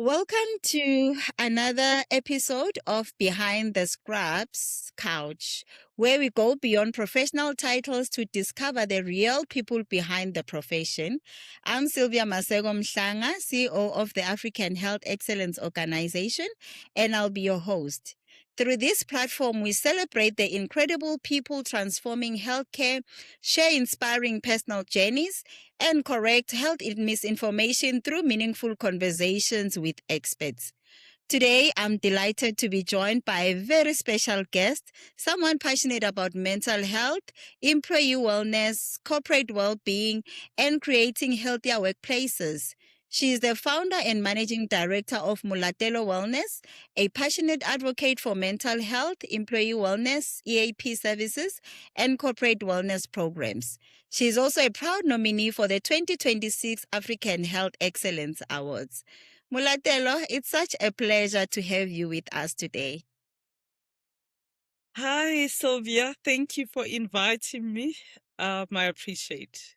Welcome to another episode of Behind the Scrubs Couch, where we go beyond professional titles to discover the real people behind the profession. I'm C-lvia Mhlanga, CEO of the African Health Excellence Organization, and I'll be your host. Through this platform, we celebrate the incredible people transforming healthcare, share inspiring personal journeys, and correct health misinformation through meaningful conversations with experts. Today, I'm delighted to be joined by a very special guest, someone passionate about mental health, employee wellness, corporate well-being, and creating healthier workplaces. She is the founder and managing director of Molatelo Wellness, a passionate advocate for mental health, employee wellness, EAP services, and corporate wellness programs. She is also a proud nominee for the 2026 African Health Excellence Awards. Molatelo, it's such a pleasure to have you with us today. Hi, Sylvia. Thank you for inviting me. I appreciate.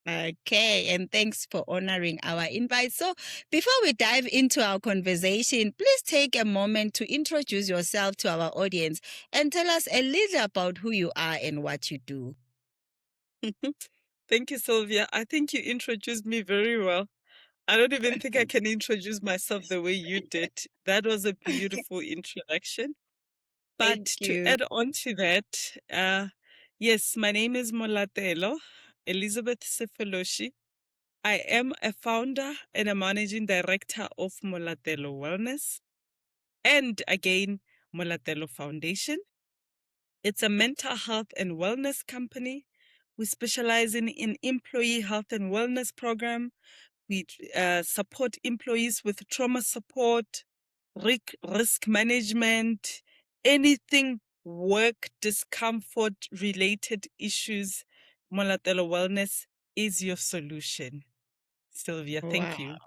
Okay, and thanks for honoring our invite. So, before we dive into our conversation, please take a moment to introduce yourself to our audience and tell us a little about who you are and what you do. Thank you, Sylvia. I think you introduced me very well. I don't even think I can introduce myself the way you did. That was a beautiful introduction. But Thank to you. add on to that, yes, my name is Molatelo Elizabeth Sefoloshi. I am a founder and a managing director of Molatelo Wellness and again, Molatelo Foundation. It's a mental health and wellness company. We specialize in employee health and wellness program. We support employees with trauma support, risk management, anything work discomfort related issues. Molatelo Wellness is your solution. Sylvia, thank Wow.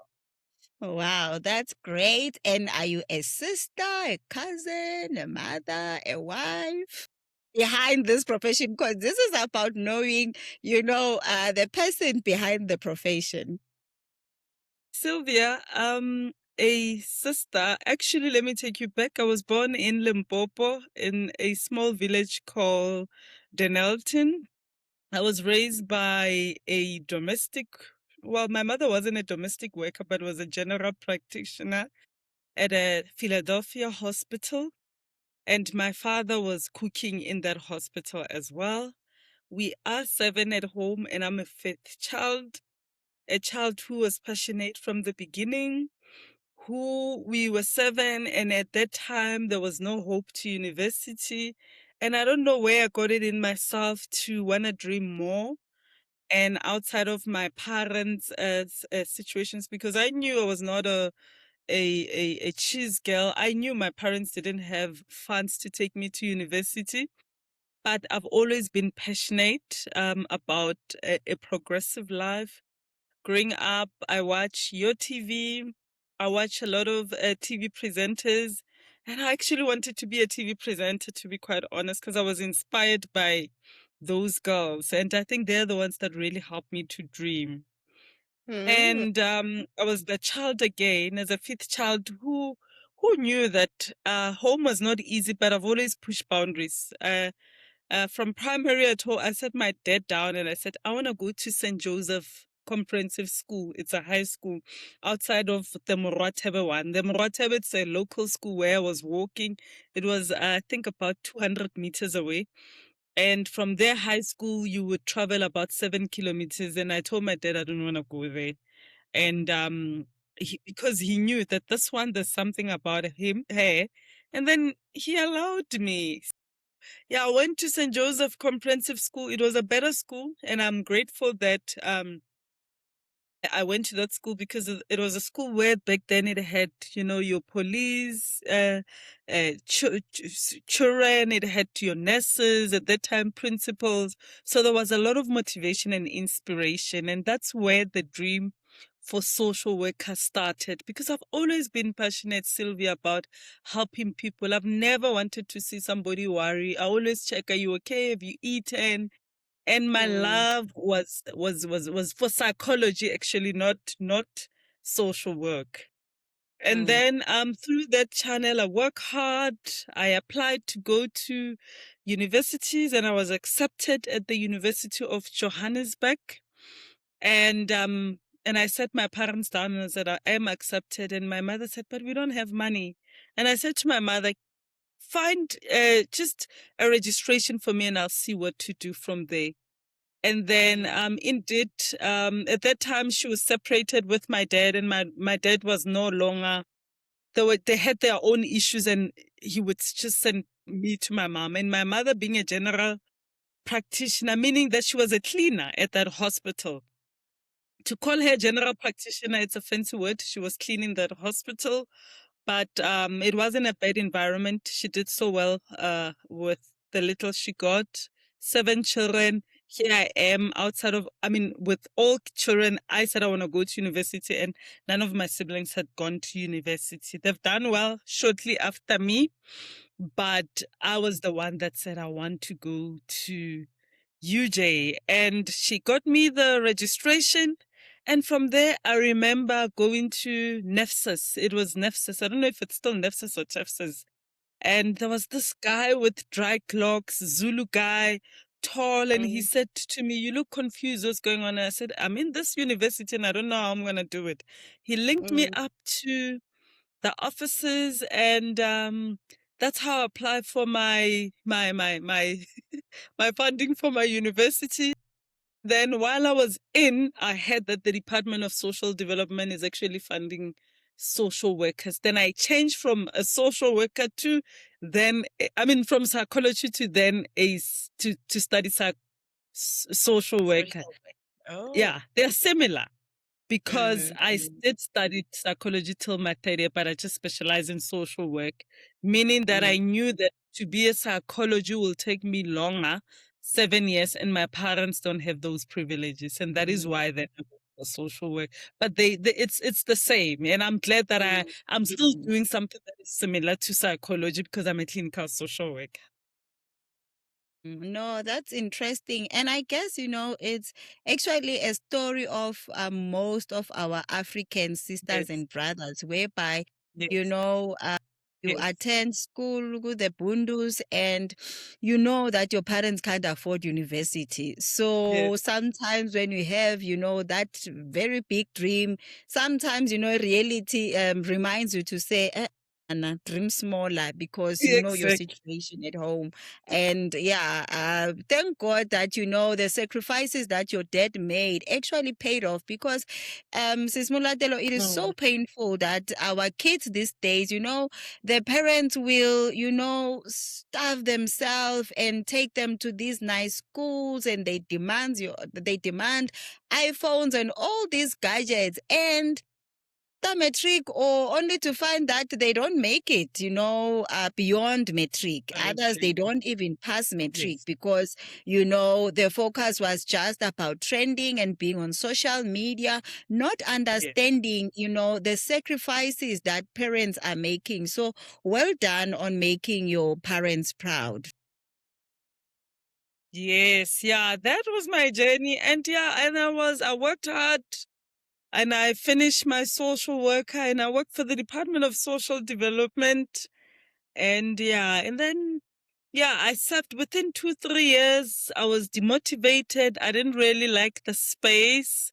you. Wow, that's great. And are you a sister, a cousin, a mother, a wife? Behind this profession, because this is about knowing, the person behind the profession. Sylvia, a sister. Actually, let me take you back. I was born in Limpopo in a small village called Denelton. I was raised by a domestic, well, my mother wasn't a domestic worker, but was a general practitioner at a Philadelphia hospital. And my father was cooking in that hospital as well. We are 7 at home, and I'm a fifth child, a child who was passionate from the beginning, who we were 7, and at that time there was no hope to university. And I don't know where I got it in myself to want to dream more and outside of my parents' situations, because I knew I was not a cheese girl. I knew my parents didn't have funds to take me to university, but I've always been passionate about a progressive life. Growing up, I watch your TV. I watch a lot of TV presenters. And I actually wanted to be a TV presenter, to be quite honest, because I was inspired by those girls. And I think they're the ones that really helped me to dream. Mm. And I was the child again, as a fifth child, who knew that home was not easy, but I've always pushed boundaries. From primary at home, I sat my dad down and I said, I want to go to St. Joseph Comprehensive School. It's a high school outside of the Moratebe one. The Moratebe, it's a local school where I was walking. It was, I think, about 200 meters away. And from their high school, you would travel about 7 kilometers. And I told my dad I don't want to go there. And because he knew that this one, there's something about him, her. And then he allowed me. Yeah, I went to St. Joseph Comprehensive School. It was a better school, and I'm grateful that I went to that school because it was a school where back then it had, your police, children, it had your nurses, at that time principals. So there was a lot of motivation and inspiration, and that's where the dream for social worker started, because I've always been passionate, Sylvia, about helping people. I've never wanted to see somebody worry. I always check, are you okay? Have you eaten? And my Mm. love was for psychology, actually, not social work. And then through that channel, I work hard. I applied to go to universities, and I was accepted at the University of Johannesburg. And I set my parents down and I said, I am accepted. And my mother said, but we don't have money. And I said to my mother, find just a registration for me and I'll see what to do from there. And then indeed, at that time, she was separated with my dad, and my dad was no longer, they had their own issues, and he would just send me to my mom. And my mother, being a general practitioner, meaning that she was a cleaner at that hospital. To call her general practitioner, it's a fancy word. She was cleaning that hospital, but it wasn't a bad environment. She did so well with the little she got. 7 children. Here I am with all children. I said I want to go to university, and none of my siblings had gone to university. They've done well shortly after me, but I was the one that said I want to go to UJ, and she got me the registration. And from there, I remember going to Nefsus. It was Nefsus. I don't know if it's still Nefsus or Tefsus. And there was this guy with dry clocks, Zulu guy, tall, and he said to me, you look confused, what's going on? And I said, I'm in this university and I don't know how I'm going to do it. He linked me up to the offices, and that's how I applied for my my funding for my university. Then while I was in, I heard that the Department of Social Development is actually funding social workers. Then I changed from a social worker to from psychology to then to study social worker. Oh. Yeah, they're similar because I did study psychology till my third year, but I just specialize in social work, meaning that I knew that to be a psychology will take me longer, 7 years, and my parents don't have those privileges, and that is why they're a social work. But it's the same, and I'm glad that I'm still doing something that is similar to psychology because I'm a clinical social worker. No, that's interesting. And I guess, it's actually a story of most of our African sisters Yes, and brothers, whereby, yes, you yes, attend school with the bundus and you know that your parents can't afford university. So yes, sometimes when you have, that very big dream, sometimes, reality reminds you to say, Anna, dream smaller because you know your exactly. situation at home. And yeah, thank God that the sacrifices that your dad made actually paid off because Ms Molatelo, it is so painful that our kids these days, the parents will, starve themselves and take them to these nice schools and they demand iPhones and all these gadgets, and after matric, or only to find that they don't make it, beyond matric. Others, they don't even pass matric Yes, because, their focus was just about trending and being on social media, not yes. understanding, the sacrifices that parents are making. So well done on making your parents proud. Yes, yeah, that was my journey. And yeah, and I worked hard, and I finished my social worker, and I worked for the Department of Social Development. And yeah, and then, yeah, I served within 2, 3 years. I was demotivated. I didn't really like the space.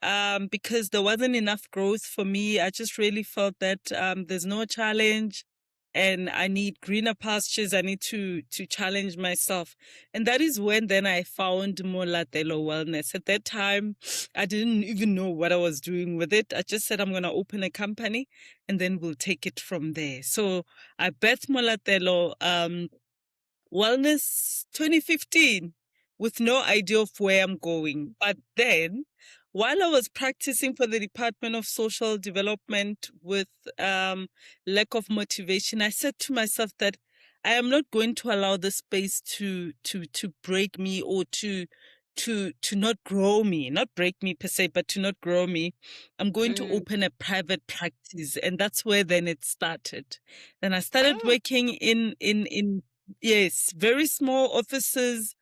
Because there wasn't enough growth for me. I just really felt that there's no challenge, and I need greener pastures. I need to challenge myself. And that is when then I found Molatelo Wellness. At that time, I didn't even know what I was doing with it. I just said I'm gonna open a company and then we'll take it from there. So I birthed Molatelo Wellness 2015 with no idea of where I'm going. But then, while I was practicing for the Department of Social Development with lack of motivation, I said to myself that I am not going to allow this space to break me, or to not grow me, not break me per se, but to not grow me. I'm going to open a private practice, and that's where then it started. Then I started Oh. working in yes, very small offices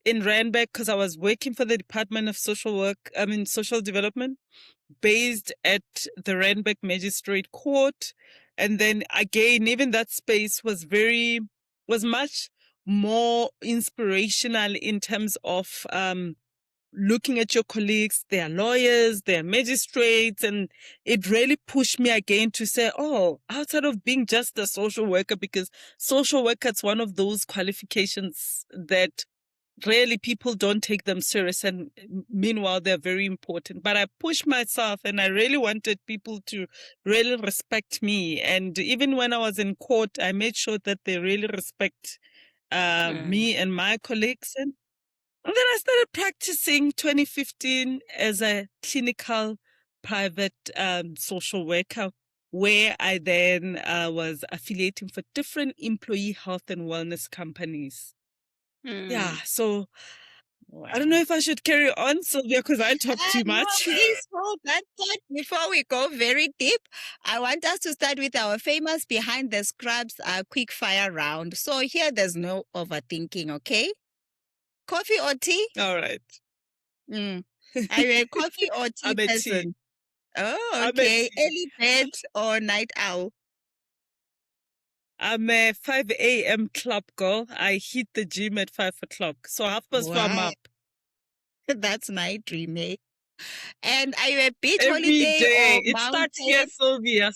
in Randburg because I was working for the Department of Social Work, Social Development. based at the Randburg Magistrate Court. And then again, even that space was much more inspirational in terms of looking at your colleagues. They are lawyers, they are magistrates, and it really pushed me again to say, oh, outside of being just a social worker, because social worker is one of those qualifications that really people don't take them serious, and meanwhile they're very important. But I pushed myself, and I really wanted people to really respect me. And even when I was in court, I made sure that they really respect me and my colleagues. And then I started practicing 2015 as a clinical private social worker, where I then was affiliating for different employee health and wellness companies. Yeah, so I don't know Wow. if I should carry on, Sylvia, because I talk too No, much. please hold that thought before we go very deep. I want us to start with our famous behind the scrubs quick fire round. So here there's no overthinking, okay? Coffee or tea? All right. Mm. Are you a coffee or tea I'm a T. person? Oh, I'm a okay. T. Early bird or night owl? I'm a 5 a.m. club girl. I hit the gym at 5 o'clock. So 4:30, I'm Wow, up. that's my dream, eh? And are you a beach Every holiday day. or It starts here, mountain? Sylvia.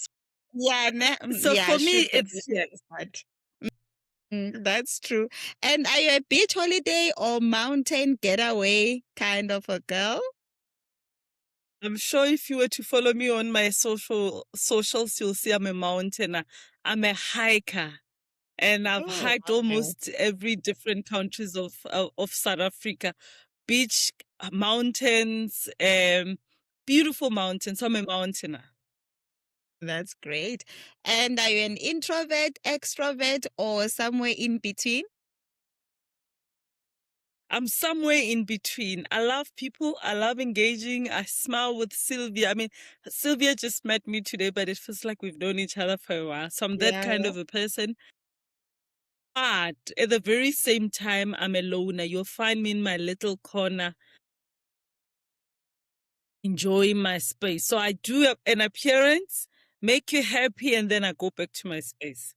Yeah, So yeah, for me, should it's definitely yes. start. That's true. And are you a beach holiday or mountain getaway kind of a girl? I'm sure if you were to follow me on my socials, you'll see I'm a mountaineer. I'm a hiker. And I've Oh, hiked wow. almost every different countries of South Africa. Beach, mountains, beautiful mountains. I'm a mountaineer. That's great. And are you an introvert, extrovert, or somewhere in between? I'm somewhere in between. I love people. I love engaging. I smile with Sylvia. I mean, Sylvia just met me today, but it feels like we've known each other for a while. So I'm that Yeah, kind yeah. of a person. But at the very same time, I'm a loner. You'll find me in my little corner, enjoying my space. So I do an appearance, make you happy, and then I go back to my space.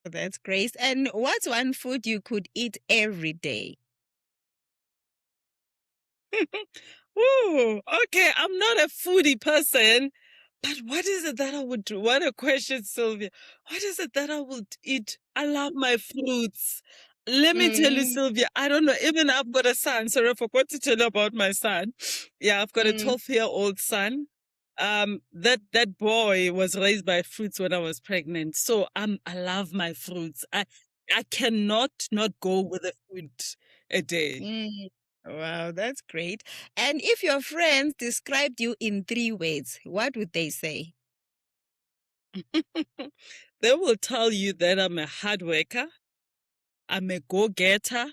That's great. And what's one food you could eat every day? Ooh, okay. I'm not a foodie person, but what is it that I would do? What a question, Sylvia. What is it that I would eat? I love my fruits. Let me tell you, Mm, Sylvia, I don't know. Even I've got a son. Sorry, I forgot to tell you about my son. Yeah, I've got a mm, 12-year-old son. That boy was raised by fruits when I was pregnant. So I love my fruits. I cannot not go with a fruit a day. mm. Wow, that's great. And if your friends described you in 3 words, what would they say? They will tell you that I'm a hard worker, I'm a go-getter,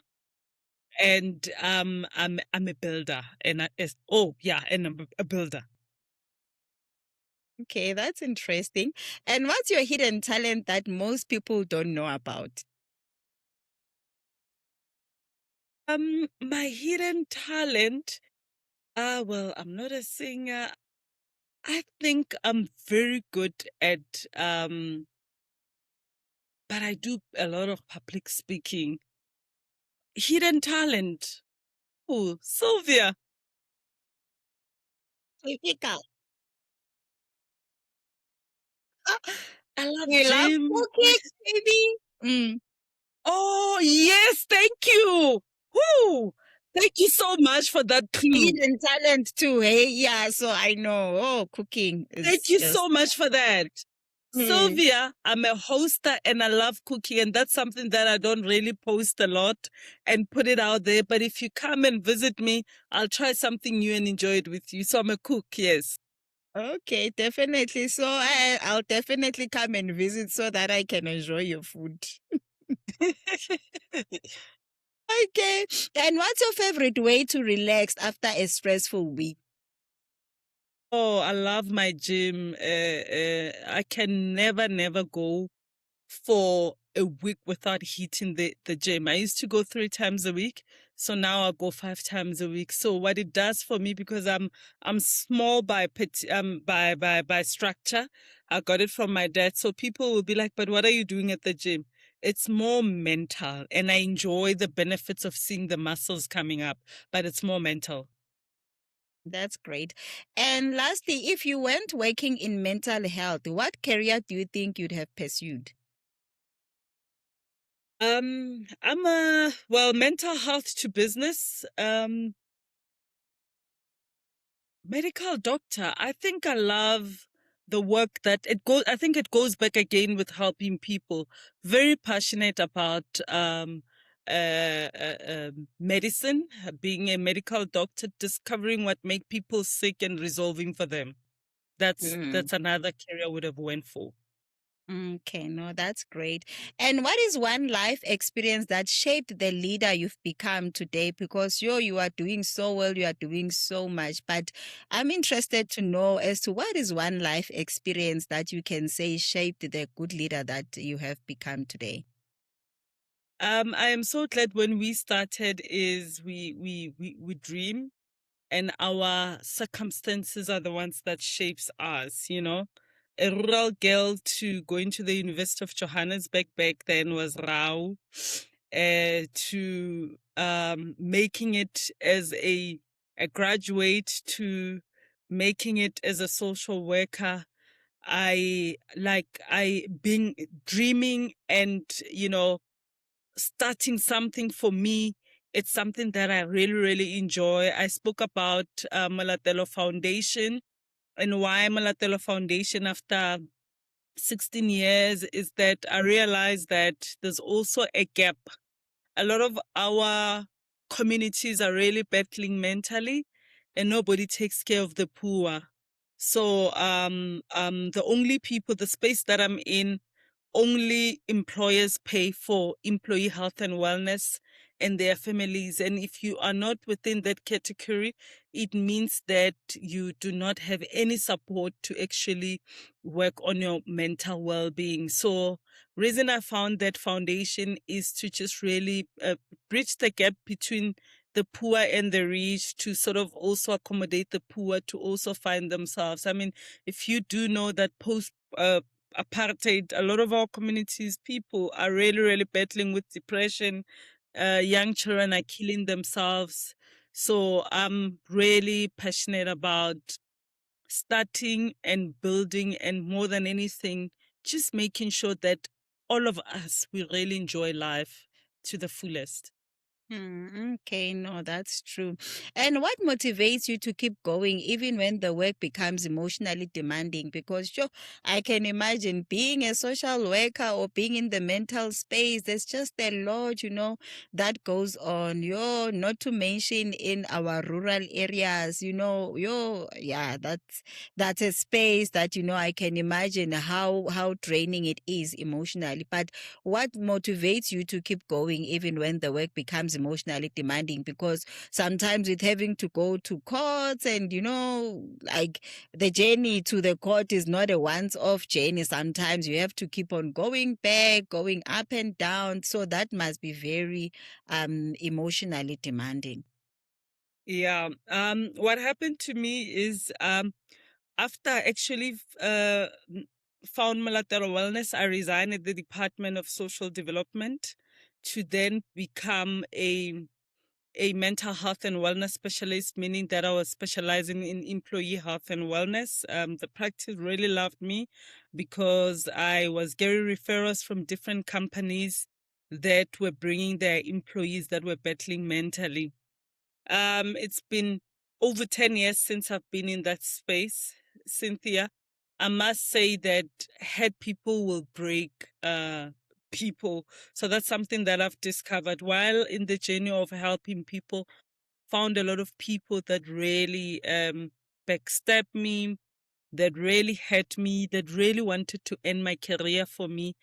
and I'm a builder. And and I'm a builder. Okay, that's interesting. And what's your hidden talent that most people don't know about? My hidden talent. Well, I'm not a singer. I think I'm very good at but I do a lot of public speaking. Hidden talent. Oh, Sylvia. Typical. I love You love gym. cooking, baby. Mm. Oh, yes, thank you. Whoo! Thank you so much for that clue. Hidden talent too, hey? Yeah, so I know. Oh, cooking Thank is you just. so much for that. Mm. Sylvia, I'm a hoster and I love cooking, and that's something that I don't really post a lot and put it out there. But if you come and visit me, I'll try something new and enjoy it with you. So I'm a cook, yes. Okay, definitely. So I'll definitely come and visit so that I can enjoy your food. Okay. And what's your favorite way to relax after a stressful week? Oh, I love my gym. I can never go for a week without hitting the gym. I used to go 3 times a week. So now I go 5 times a week. So what it does for me, because I'm small by structure, I got it from my dad. So people will be like, "But what are you doing at the gym?" It's more mental, and I enjoy the benefits of seeing the muscles coming up, but it's more mental. That's great. And lastly, if you weren't working in mental health, what career do you think you'd have pursued? I'm a well, mental health to business. Medical doctor. I think I love the work that it goes. I think it goes back again with helping people. Very passionate about medicine, being a medical doctor, discovering what make people sick and resolving for them. Mm. That's another career I would have went for. Okay, no, that's great. And what is one life experience that shaped the leader you've become today? Because you are doing so well, you are doing so much. But I'm interested to know as to what is one life experience that you can say shaped the good leader that you have become today? I am so glad when we started is we dream and our circumstances are the ones that shapes us, you know. A rural girl to going to the University of Johannesburg back then was Rao, to making it as a graduate to making it as a social worker. I being dreaming and starting something for me. It's something that I really, really enjoy. I spoke about Molatelo Foundation and why Molatelo Foundation after 16 years is that I realized that there's also a gap. A lot of our communities are really battling mentally and nobody takes care of the poor. So the only people, the space that I'm in, only employers pay for employee health and wellness and their families. And if you are not within that category, it means that you do not have any support to actually work on your mental well-being. So reason I found that foundation is to just really bridge the gap between the poor and the rich, to sort of also accommodate the poor to also find themselves. I mean, if you do know that post apartheid, a lot of our communities, people are really, really battling with depression. Young children are killing themselves. So I'm really passionate about starting and building, and more than anything, just making sure that all of us, we really enjoy life to the fullest. Okay, no, that's true. And what motivates you to keep going even when the work becomes emotionally demanding? Because sure, I can imagine being a social worker or being in the mental space, there's just a lot, that goes on. Not to mention in our rural areas, yeah, that's a space that, I can imagine how draining it is emotionally. But what motivates you to keep going even when the work becomes emotionally demanding? Because sometimes with having to go to courts and like the journey to the court is not a once off journey. Sometimes you have to keep on going back, going up and down, so that must be very emotionally demanding. Yeah. What happened to me is after I actually found Malatero Wellness, I resigned at the Department of Social Development to then become a mental health and wellness specialist, meaning that I was specializing in employee health and wellness. The practice really loved me because I was getting referrals from different companies that were bringing their employees that were battling mentally. It's been over 10 years since I've been in that space, Cynthia. I must say that head people will break people. So that's something that I've discovered while in the journey of helping people. Found a lot of people that really backstab me, that really hurt me, that really wanted to end my career for me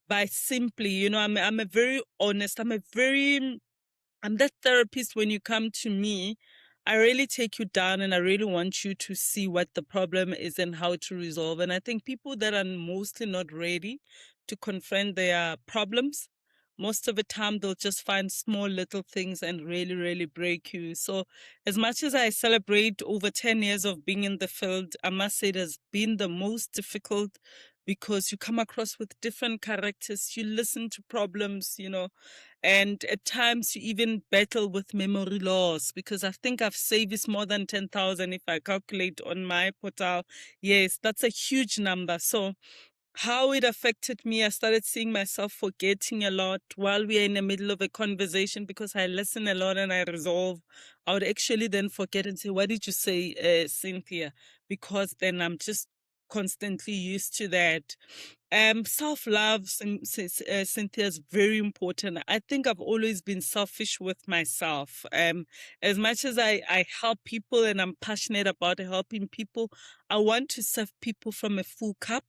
by simply, I'm a very honest, I'm that therapist. When you come to me, I really take you down and I really want you to see what the problem is and how to resolve. And I think people that are mostly not ready to confront their problems, most of the time they'll just find small little things and really, really break you. So as much as I celebrate over 10 years of being in the field, I must say it has been the most difficult because you come across with different characters, you listen to problems, and at times you even battle with memory loss because I think I've saved more than 10,000 if I calculate on my portal. Yes, that's a huge number. So how it affected me, I started seeing myself forgetting a lot while we are in the middle of a conversation because I listen a lot and I resolve. I would actually then forget and say, "What did you say, Cynthia?" Because then I'm just constantly used to that. Self-love, Cynthia, is very important. I think I've always been selfish with myself. As much as I help people and I'm passionate about helping people, I want to serve people from a full cup.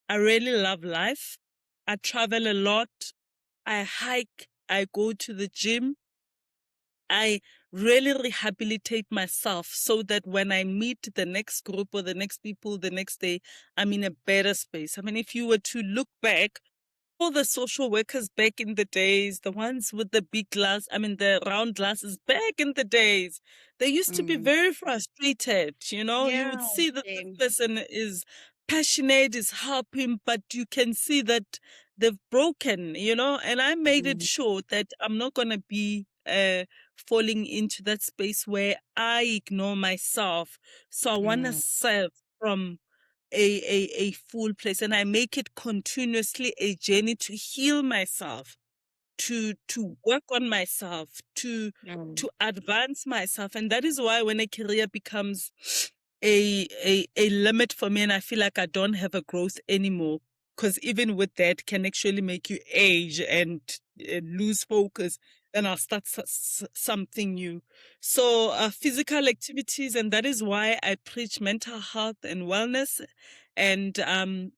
I really love life. I travel a lot. I hike. I go to the gym. I really rehabilitate myself so that when I meet the next group or the next people the next day, I'm in a better space. I mean, if you were to look back, all the social workers back in the days, the ones with the big glass, I mean, the round glasses back in the days, they used to be Mm. very frustrated. You Yeah, would see that this same. person is passionate, is helping, but you can see that they've broken, and I made it Mm. sure that I'm not going to be falling into that space where I ignore myself. So I want to Mm. serve from a full place, and I make it continuously a journey to heal myself, to work on myself, Mm. to advance myself. And that is why when a career becomes a limit for me and I feel like I don't have a growth anymore, because even with that can actually make you age and lose focus, then I'll start something new. So physical activities, and that is why I preach mental health and wellness, and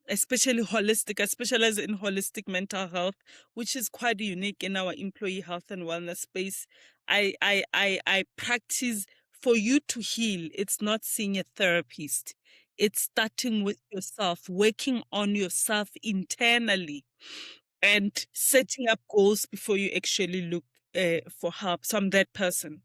especially holistic. I specialize in holistic mental health, which is quite unique in our employee health and wellness space. I practice for you to heal. It's not seeing a therapist. It's starting with yourself, working on yourself internally and setting up goals before you actually look for help. So I'm that person.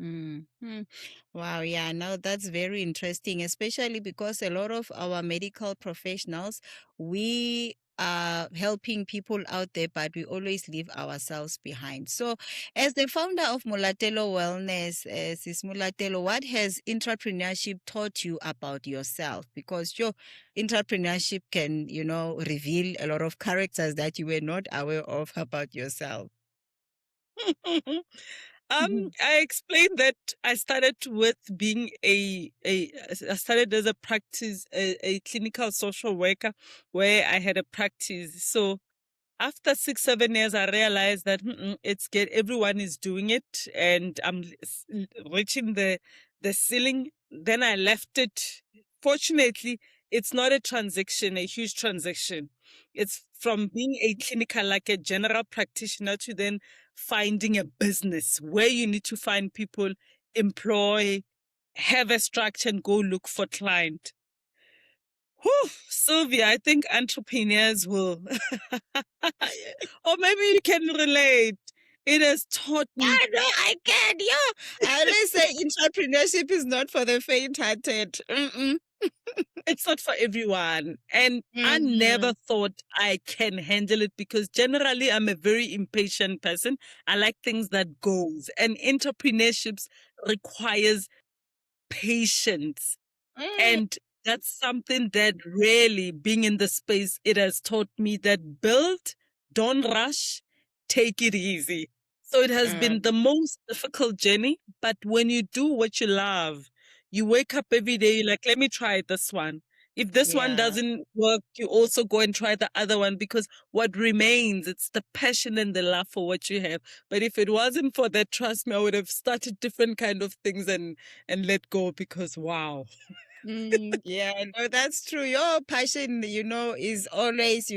Mm. Mm. Wow, yeah, no, that's very interesting, especially because a lot of our medical professionals, we are helping people out there, but we always leave ourselves behind. So, as the founder of Molatelo Wellness, Sis Molatelo, what has entrepreneurship taught you about yourself? Because your entrepreneurship can, reveal a lot of characters that you were not aware of about yourself. Mhm. I explained that I started with being I started as a practice, a clinical social worker where I had a practice. So after 6, 7 years, I realized that it's good. Everyone is doing it, and I'm reaching the ceiling. Then I left it. Fortunately, it's not a transaction, a huge transaction. It's from being a clinical, like a general practitioner, to then finding a business where you need to find people, employ, have a structure, and go look for client. Whew, Sylvia, I think entrepreneurs will, or maybe you can relate. It has taught me I know I can. Yeah. I always say entrepreneurship is not for the faint-hearted. Mm-mm. it's not for everyone. And I Mm-hmm. never thought I can handle it because generally I'm a very impatient person. I like things that goes, and entrepreneurships requires patience. Mm. And that's something that really being in the space, it has taught me that build, don't rush, take it easy. So it has been the most difficult journey. But when you do what you love, you wake up every day, you're like, let me try this one. If this one Yeah. doesn't work, you also go and try the other one because what remains, it's the passion and the love for what you have. But if it wasn't for that, trust me, I would have started different kind of things and let go because wow. Yeah, no, that's true. Your passion, is always,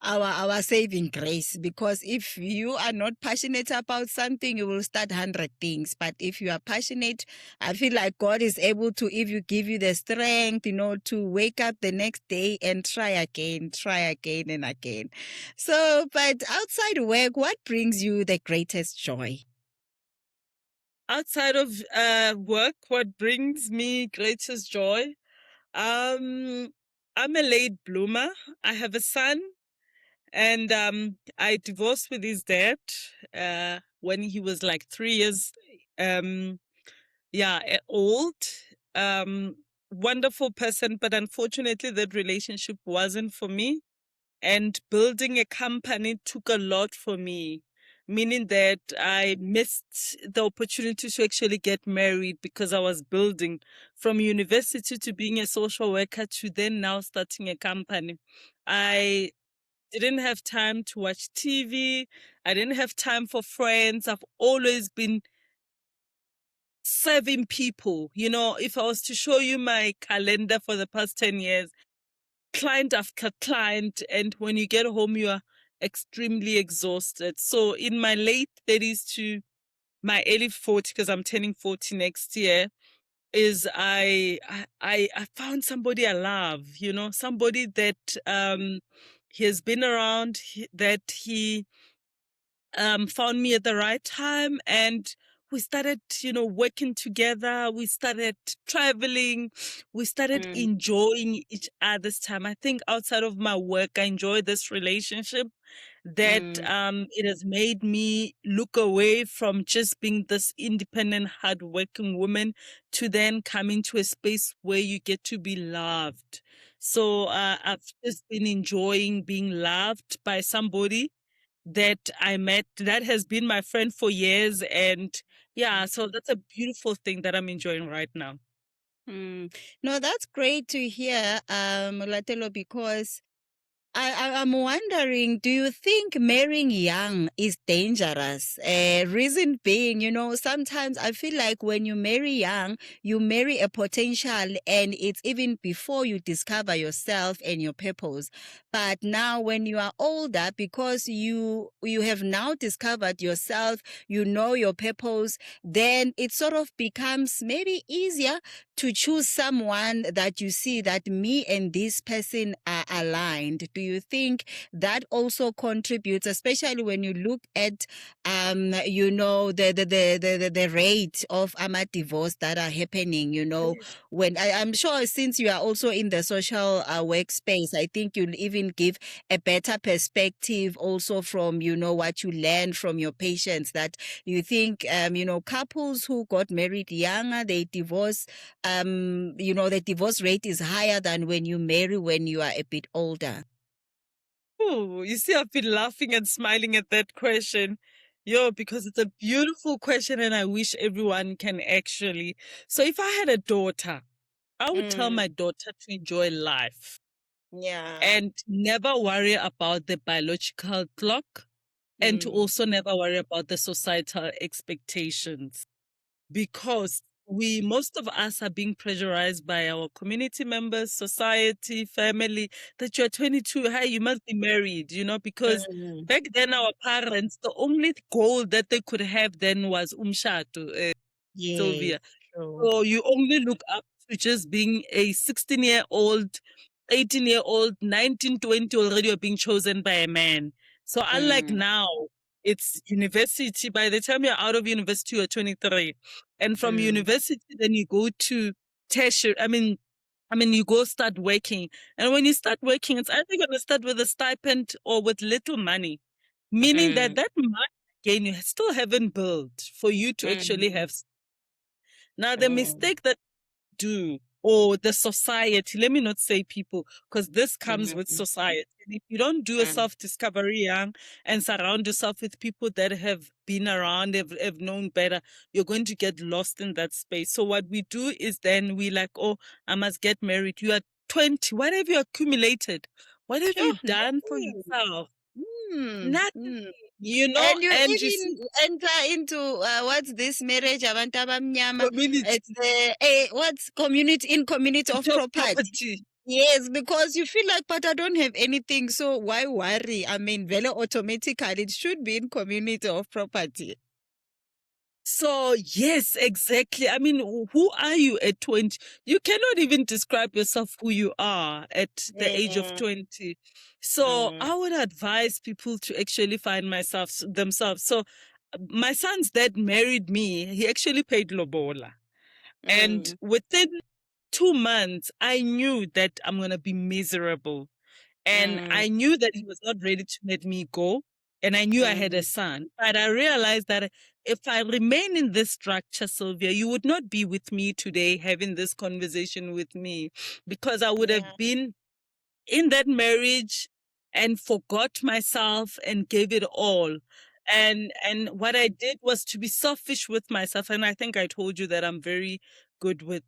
our saving grace, because if you are not passionate about something, you will start 100 things. But if you are passionate, I feel like God is able to, if you give you the strength, to wake up the next day and try again and again. So, but outside work, what brings you the greatest joy? Outside of work, what brings me greatest joy? I'm a late bloomer. I have a son, and I divorced with his dad when he was like 3 years, old. Wonderful person, but unfortunately, that relationship wasn't for me. And building a company took a lot for me, meaning that I missed the opportunity to actually get married because I was building from university to being a social worker to then now starting a company. I didn't have time to watch TV. I didn't have time for friends. I've always been serving people. If I was to show you my calendar for the past 10 years, client after client, and when you get home, you are extremely exhausted. So in my late 30s to my early 40s, because I'm turning 40 next year, is I found somebody I love, somebody that he has been around, that he found me at the right time, and we started, working together. We started traveling. We started Mm, enjoying each other's time. I think outside of my work, I enjoy this relationship, that mm, it has made me look away from just being this independent, hardworking woman to then coming to a space where you get to be loved. So I've just been enjoying being loved by somebody that I met that has been my friend for years. And yeah, so that's a beautiful thing that I'm enjoying right now. mm. No, that's great to hear, Molatelo, because I'm wondering, do you think marrying young is dangerous? Reason being, sometimes I feel like when you marry young, you marry a potential, and it's even before you discover yourself and your purpose. But now when you are older, because you have now discovered yourself, you know your purpose, then it sort of becomes maybe easier to choose someone that you see that me and this person are aligned. Do you think that also contributes, especially when you look at the rate of divorce that are happening, when I'm sure, since you are also in the social workspace, I think you'll even give a better perspective also from what you learn from your patients, that you think couples who got married younger, they divorce, the divorce rate is higher than when you marry when you are a bit older. Oh, you see, I've been laughing and smiling at that question. Yo, because it's a beautiful question and I wish everyone can actually. So if I had a daughter, I would tell Mm, my daughter to enjoy life yeah. and never worry about the biological clock, and to Mm, also never worry about the societal expectations, because most of us are being pressurized by our community members, society, family, that you're 22, hey, you must be married, because mm, back then our parents, the only goal that they could have then was umshado, yes, Sylvia. true. So you only look up to just being a 16-year-old, 18-year-old, 19, 20, already you're being chosen by a man. So unlike Mm, now, it's university. By the time you're out of university, you're 23. And from mm, university, then you go to tertiary. I mean, you go start working. And when you start working, it's either going to start with a stipend or with little money, meaning that mm, that money, again, you still haven't built for you to actually mm, have. Now, the mm, mistake that do, or the society, let me not say people, because this comes with mm, society. And if you don't do a mm. self-discovery young and surround yourself with people that have been around, have known better, you're going to get lost in that space. So what we do is then we like, oh, I must get married. You are 20. What have you accumulated? What have you Sure, done for nothing. yourself? Mm, Nothing. mm. You And you and you see even enter into what's this marriage abantu abamnyama? community It's the what's community of property. property. Yes, because you feel like, but I don't have anything, so why worry? I mean, very automatically, it should be in community of property. So, yes, exactly. I mean, who are you at 20? You cannot even describe yourself who you are at the age of Mm, 20. So, mm, I would advise people to actually find themselves. So, my son's dad married me. He actually paid lobola. And mm, within 2 months, I knew that I'm going to be miserable. And mm, I knew that he was not ready to let me go. And I knew I had a mm, son. But I realized that if I remain in this structure, Sylvia, you would not be with me today having this conversation with me, because I would yeah. have been in that marriage and forgot myself and gave it all. And what I did was to be selfish with myself. And I think I told you that I'm very good with,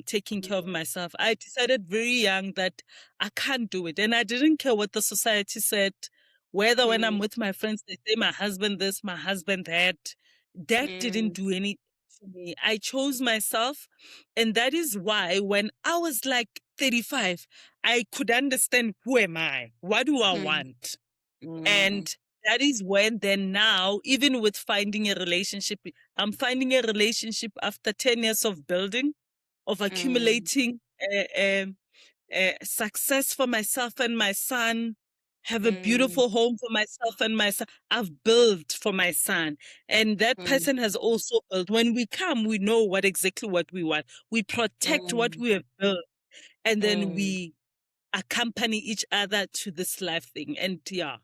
taking care of Mm, myself. I decided very young that I can't do it. And I didn't care what the society said, whether when I'm mm, with my friends, they say my husband this, my husband that. That didn't mm, do anything to me. I chose myself. And that is why when I was like 35, I could understand, who am I? What do I mm, want? mm, And that is when then now, even with finding a relationship, I'm finding a relationship after 10 years of building, of mm, accumulating success for myself and my son, have a mm, beautiful home for myself and my son. I've built for my son. And that mm, person has also built. When we come, we know what we want. We protect what mm, we have built. And then mm. we accompany each other to this life thing. And yeah.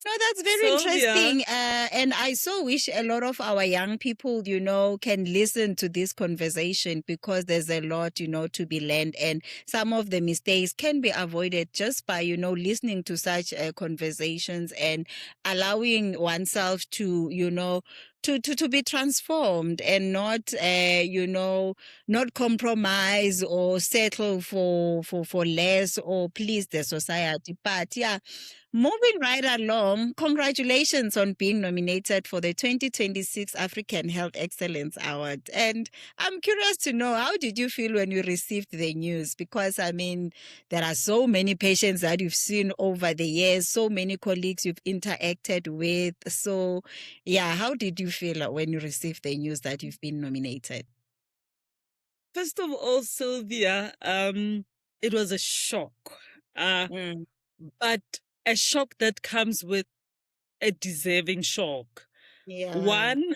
No, that's very Sylvia, interesting. And I so wish a lot of our young people, can listen to this conversation, because there's a lot, to be learned. And some of the mistakes can be avoided just by, listening to such conversations and allowing oneself to, to be transformed, and not, not compromise or settle for less or please the society. But yeah, moving right along, congratulations on being nominated for the 2026 African Health Excellence Award. And I'm curious to know, how did you feel when you received the news? Because, I mean, there are so many patients that you've seen over the years, so many colleagues you've interacted with. So, yeah, how did you feel when you received the news that you've been nominated? first of all, Sylvia, it was a shock. Uh, Mm, but a shock that comes with a deserving shock. yeah. One,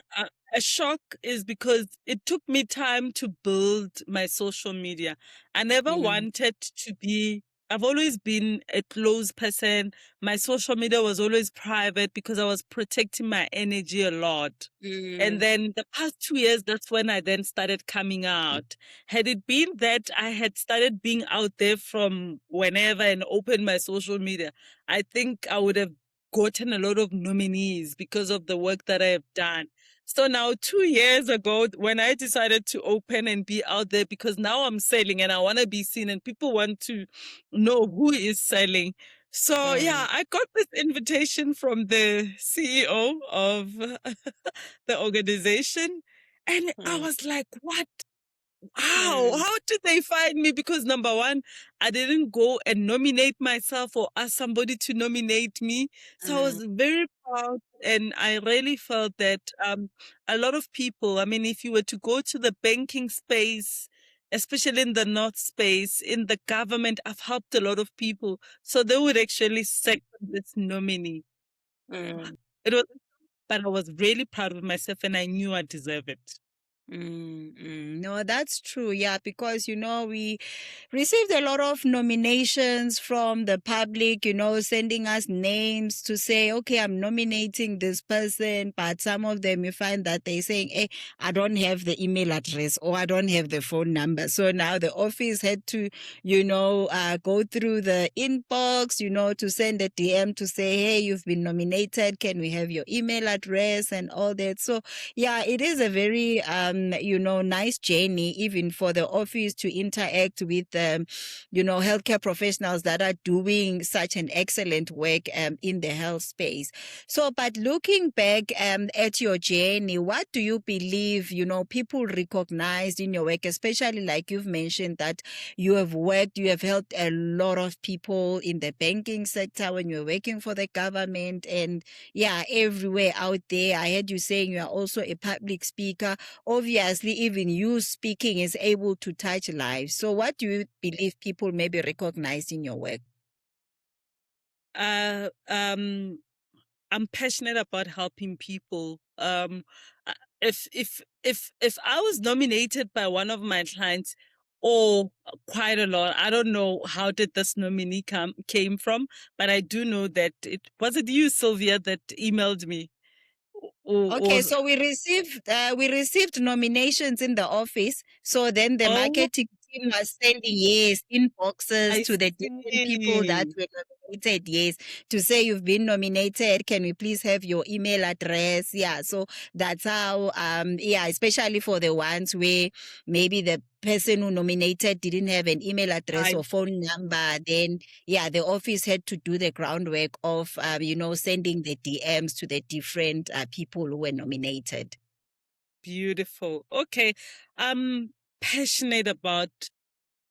a shock is because it took me time to build my social media. I never Mm, wanted to be, I've always been a closed person. My social media was always private because I was protecting my energy a lot. And mm, then the past 2 years, that's when I then started coming out. Had it been that I had started being out there from whenever and opened my social media, I think I would have gotten a lot of nominees because of the work that I have done. So now, 2 years ago, when I decided to open and be out there, because now I'm selling and I want to be seen and people want to know who is selling. So yeah, mm, I got this invitation from the CEO of the organization. And I mm, was like, what? mm, How did they find me? Because number one, I didn't go and nominate myself or ask somebody to nominate me. So I mm. was very proud, and I really felt that a lot of people, I mean, if you were to go to the banking space, especially in the North space, in the government, I've helped a lot of people. So they would actually second this nominee. Mm, It was, but I was really proud of myself and I knew I deserved it. No, that's true. Yeah, because we received a lot of nominations from the public, sending us names to say, okay, I'm nominating this person. But some of them, you find that they're saying, hey, I don't have the email address or I don't have the phone number. So now the office had to, go through the inbox, to send a DM to say, hey, you've been nominated. Can we have your email address and all that? So, yeah, it is a very nice journey, even for the office to interact with, healthcare professionals that are doing such an excellent work in the health space. So, but looking back at your journey, what do you believe, people recognized in your work, especially like you've mentioned that you have helped a lot of people in the banking sector when you're working for the government and yeah, everywhere out there. I heard you saying you are also a public speaker. Obviously, even you speaking is able to touch lives. So what do you believe people maybe recognized in your work? Uh, um, I'm passionate about helping people. Uh, if I was nominated by one of my clients, or quite a lot, I don't know how did this nominee came from, but I do know that it was it you, Sylvia, that emailed me, Okay, or so we received nominations in the office. So then the oh, marketing team was sending yes inboxes I to the different people that see. were nominated. Yes, to say you've been nominated. Can we please have your email address? Yeah, so that's how. Yeah, especially for the ones where maybe the person who nominated didn't have an email address I or phone number. Then yeah, the office had to do the groundwork of, sending the DMs to the different people who were nominated. Beautiful. Okay, I'm passionate about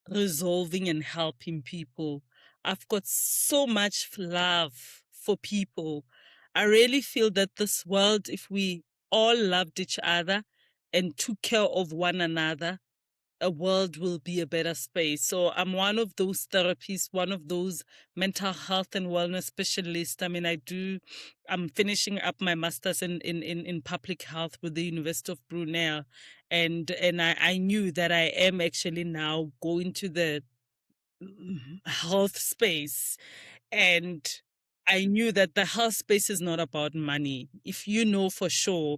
resolving and helping people. I've got so much love for people. I really feel that this world, if we all loved each other and took care of one another, a world will be a better space. So I'm one of those therapists, one of those mental health and wellness specialists. I mean, I'm finishing up my master's in public health with the University of Brunei. And I knew that I am actually now going to the health space. And I knew that the health space is not about money. If you know for sure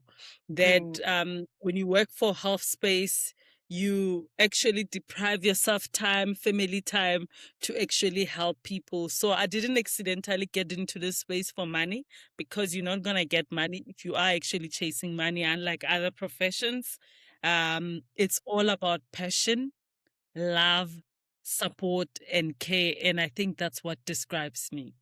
that Mm. when you work for health space, you actually deprive yourself time, family time to actually help people. So I didn't accidentally get into this space for money, because you're not going to get money if you are actually chasing money, unlike other professions. It's all about passion, love, support, and care. And I think that's what describes me.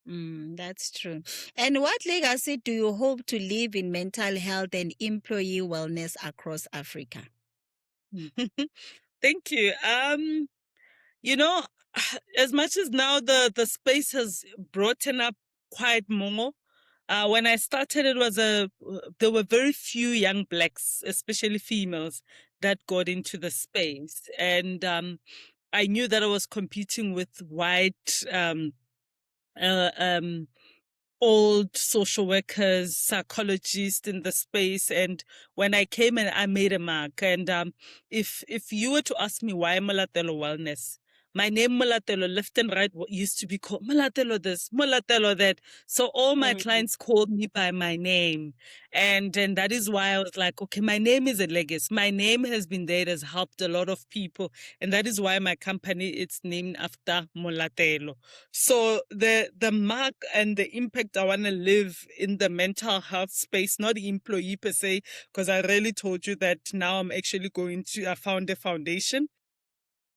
That's true. And what legacy do you hope to leave in mental health and employee wellness across Africa? Thank you. You know, as much as now the space has brought up quite more. When I started, there were very few young blacks, especially females, that got into the space, and I knew that I was competing with white uh, um, old social workers, psychologists in the space. And when I came and I made a mark, and if you were to ask me why Molatelo Wellness, my name Molatelo left and right used to be called Molatelo this, Molatelo that. So all my Mm. clients called me by my name. And that is why I was like, okay, my name is a legacy. My name has been there, it has helped a lot of people. And that is why my company, it's named after Molatelo. So the mark and the impact I want to live in the mental health space, not the employee per se, because I really told you that now I'm actually I found a foundation,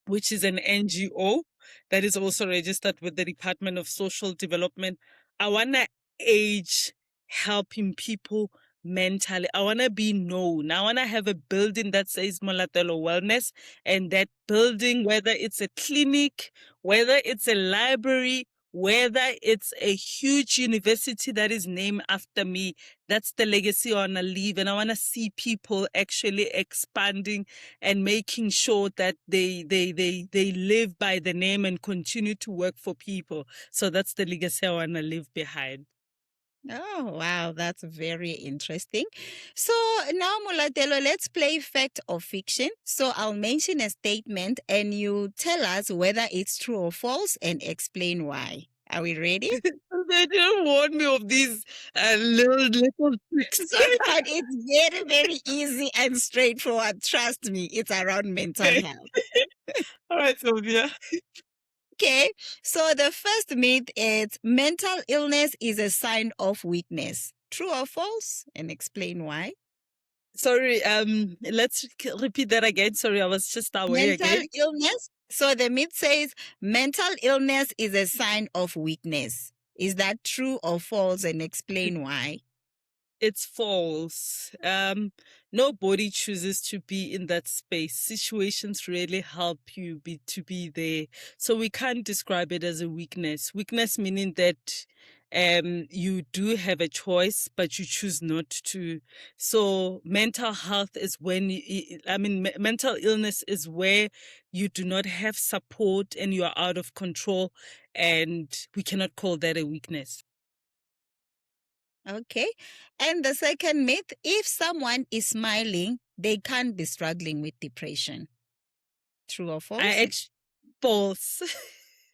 which is an NGO that is also registered with the Department of Social Development. I want to age helping people mentally. I want to be known. I want to have a building that says Molatelo Wellness, and that building, whether it's a clinic, whether it's a library, whether it's a huge university that is named after me, that's the legacy I want to leave. And I want to see people actually expanding and making sure that they live by the name and continue to work for people. So that's the legacy I want to leave behind. Oh, wow. That's very interesting. So now, Mulatelo, let's play fact or fiction. So I'll mention a statement and you tell us whether it's true or false and explain why. Are we ready? They didn't warn me of these little tricks. This one is very, very easy and straightforward. Trust me, it's around mental Okay. health. All right, Sylvia. Okay, so the first myth is mental illness is a sign of weakness. True or false? And explain why. Sorry, let's repeat that again. Sorry, I was just away Mental again. illness. So the myth says mental illness is a sign of weakness. Is that true or false? And explain why. It's false. Nobody chooses to be in that space. Situations really help you to be there. So we can't describe it as a weakness. Weakness meaning that you do have a choice, but you choose not to. So mental health is when mental illness is where you do not have support and you are out of control, and we cannot call that a weakness. Okay. And the second myth, if someone is smiling, they can't be struggling with depression. True or I false? actually false.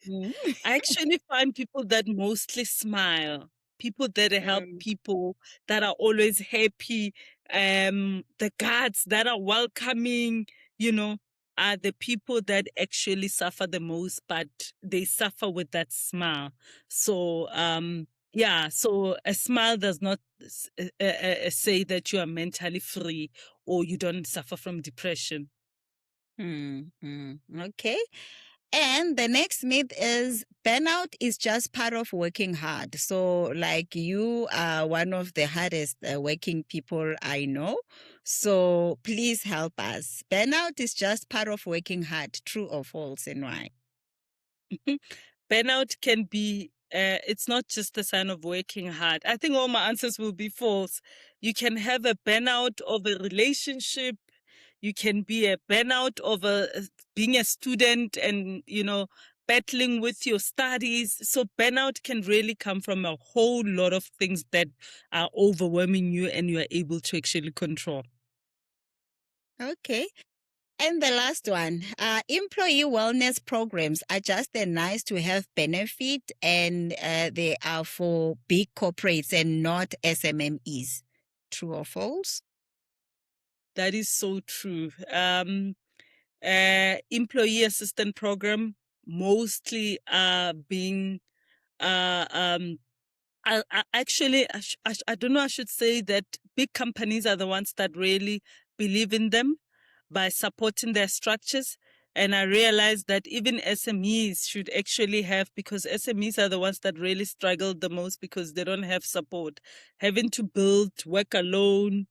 Mm. I actually find people that mostly smile, people that help Mm. people, that are always happy, the guards that are welcoming, you know, are the people that actually suffer the most, but they suffer with that smile. So, yeah, so a smile does not say that you are mentally free or you don't suffer from depression. Okay. And the next myth is burnout is just part of working hard. So, like, you are one of the hardest working people I know. So, please help us. Burnout is just part of working hard. True or false, and why? Burnout can be, it's not just a sign of working hard. I think all my answers will be false. You can have a burnout of a relationship. You can be a burnout of being a student and, battling with your studies. So burnout can really come from a whole lot of things that are overwhelming you and you are able to actually control. Okay. And the last one, employee wellness programs are just a nice to have benefit, and they are for big corporates and not SMMEs. True or false? That is so true. Employee assistance program mostly are being uh, um, actually I don't know, I should say that big companies are the ones that really believe in them by supporting their structures. And I realized that even SMEs should actually have, because SMEs are the ones that really struggle the most because they don't have support, having to build, work alone,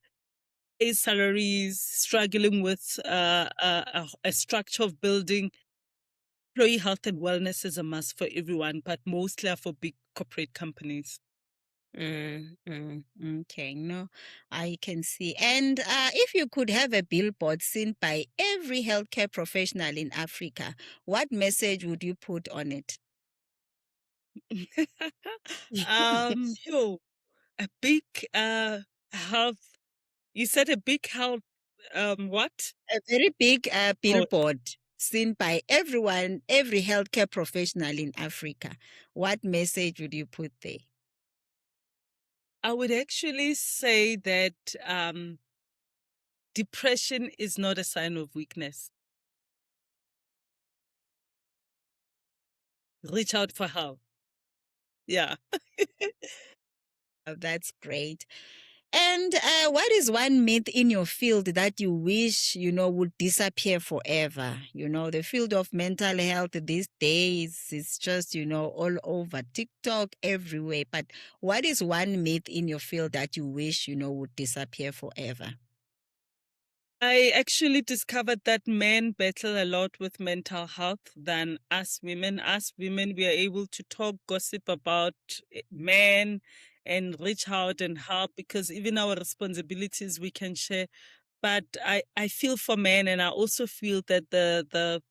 pay salaries, struggling with a structure of building. Employee health and wellness is a must for everyone, but mostly are for big corporate companies. Okay, no, I can see. And if you could have a billboard seen by every healthcare professional in Africa, what message would you put on it? Yo, a big health. You said a big health. What? A very big Oh, billboard seen by everyone, every healthcare professional in Africa. What message would you put there? I would actually say that depression is not a sign of weakness. Reach out for help. Yeah. That's great. And what is one myth in your field that you wish, would disappear forever? The field of mental health these days is just, all over TikTok, everywhere. But what is one myth in your field that you wish, would disappear forever? I actually discovered that men battle a lot with mental health than us women. Us women, we are able to talk, gossip about men and reach out and help, because even our responsibilities we can share. But I feel for men, and I also feel that the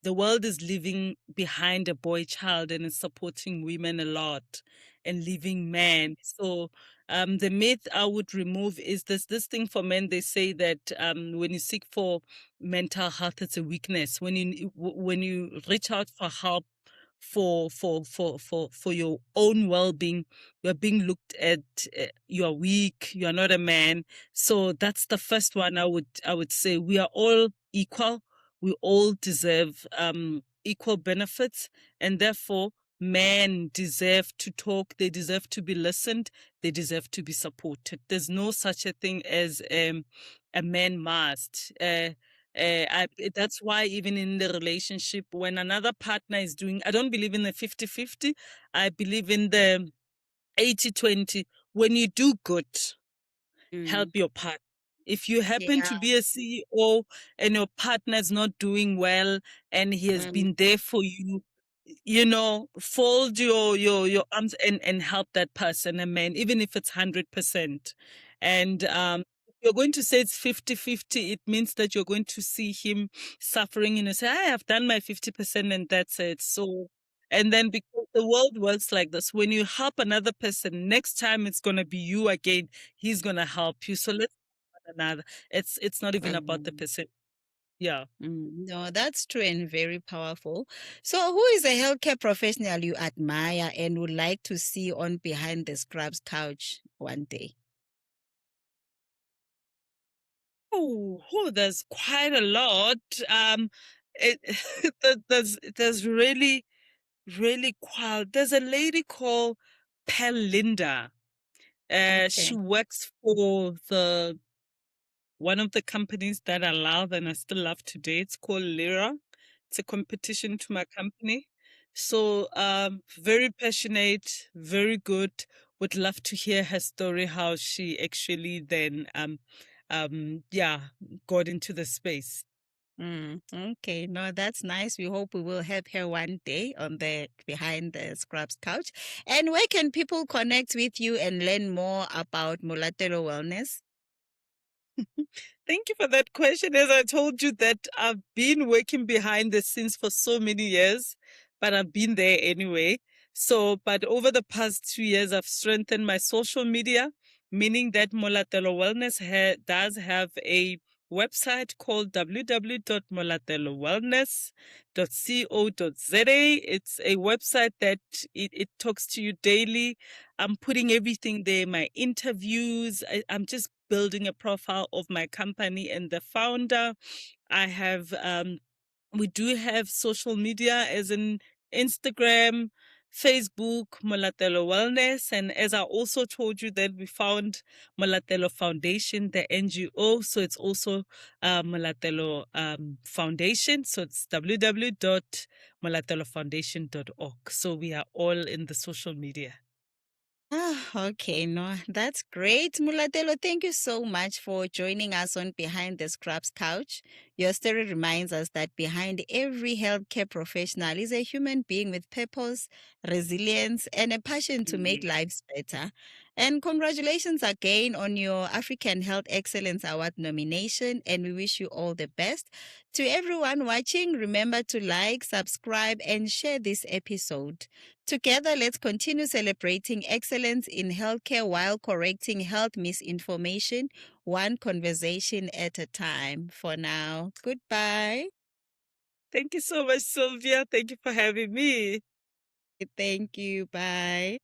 world is leaving behind a boy child and is supporting women a lot and leaving men. So the myth I would remove is this thing for men. They say that when you seek for mental health, it's a weakness. When you reach out for help for your own well-being, you're being looked at, you're weak, you're not a man. So that's the first one. I would say we are all equal. We all deserve equal benefits, and therefore men deserve to talk, they deserve to be listened, they deserve to be supported. There's no such a thing as a man must. That's why even in the relationship, when another partner is doing, I don't believe in the 50-50. I believe in the 80-20. When you do good, help Mm. your partner. If you happen Yeah. to be a CEO and your partner is not doing well and he has Mm. been there for you, fold your arms and help that person, a man, even if it's 100%. And if you're going to say it's 50-50, it means that you're going to see him suffering and you say, I have done my 50% and that's it. So, and then because the world works like this, when you help another person, next time it's going to be you again. He's going to help you. So let's help one another. It's not even about the Mm. percent. Yeah. No, that's true and very powerful. So, who is a healthcare professional you admire and would like to see on Behind the Scrubs couch one day? There's quite a lot. It, there's really, really quite. There's a lady called Linda. She Okay. works for the one of the companies that I love and I still love today. It's called Lyra. It's a competition to my company. So, very passionate, very good. Would love to hear her story, how she actually then, yeah, got into the space. Okay, no, that's nice. We hope we will have her one day on the Behind the Scrubs couch. And where can people connect with you and learn more about Molatelo Wellness? Thank you for that question. As I told you that I've been working behind the scenes for so many years, but I've been there anyway. So, but over the past 2 years, I've strengthened my social media, meaning that Molatelo Wellness does have a website called www.molatelowellness.co.za. It's a website that it talks to you daily. I'm putting everything there, my interviews. I'm just building a profile of my company and the founder. I have we do have social media as in Instagram, Facebook, Molatelo Wellness. And as I also told you that we found Molatelo Foundation, the NGO. So it's also Molatelo Foundation. So it's www.molatelofoundation.org. So we are all in the social media. Okay, no, that's great. Mulatelo, thank you so much for joining us on Behind the Scrubs couch. Your story reminds us that behind every healthcare professional is a human being with purpose, resilience, and a passion to make Mm. lives better. And congratulations again on your African Health Excellence Award nomination, and we wish you all the best. To everyone watching, remember to like, subscribe, and share this episode. Together, let's continue celebrating excellence in healthcare while correcting health misinformation, one conversation at a time. For now, goodbye. Thank you so much, Sylvia. Thank you for having me. Thank you. Bye.